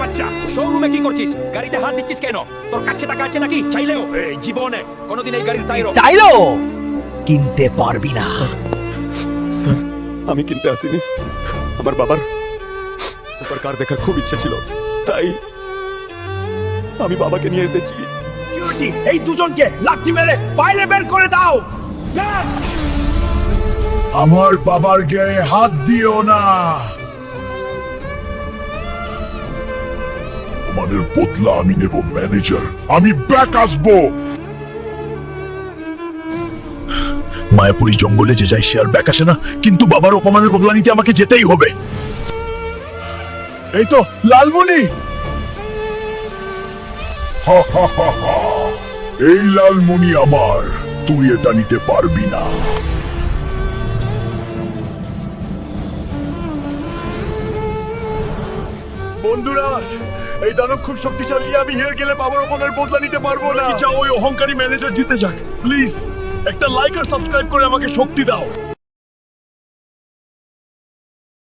বাচ্চা, শোরুমে কি করছিস? গাড়িতে হাত দিচ্ছিস কেন? তোর কাছে টাকা আছে নাকি? চাইলেও এই জীবনে কোনোদিন এই গাড়ির টায়ারও টাইলো কিনতে পারবি না। স্যার, আমি কিনতে আসিনি। আমার বাবার সুপার কার দেখার খুব ইচ্ছে ছিল, তাই আমি বাবাকে নিয়ে এসেছি। এই দুজনকে লাঠি মেরে বাইরে বের করে দাও। আমার বাবার গায়ে হাত দিও না। আমাদের বদলা আমি নেব ম্যানেজার, আমি ব্যাক আসবো। মায়াপুরি জঙ্গলে যে যাই সে আর ব্যাক আসে না, কিন্তু বাবার অপমানের বদলা নিতে আমাকে যেতেই হবে। এই তো লালমণি। এই লালমণি আমার, তুই এটা নিতে পারবি না। বন্ধুরা, এই দানব খুব শক্তিশালী, আমি হেরে গেলে বাবার অপমানের বদলা নিতে পারবো না। চাও ওই অহংকারী ম্যানেজার জিতে যাক? প্লিজ একটা লাইক আর সাবস্ক্রাইব করে আমাকে শক্তি দাও।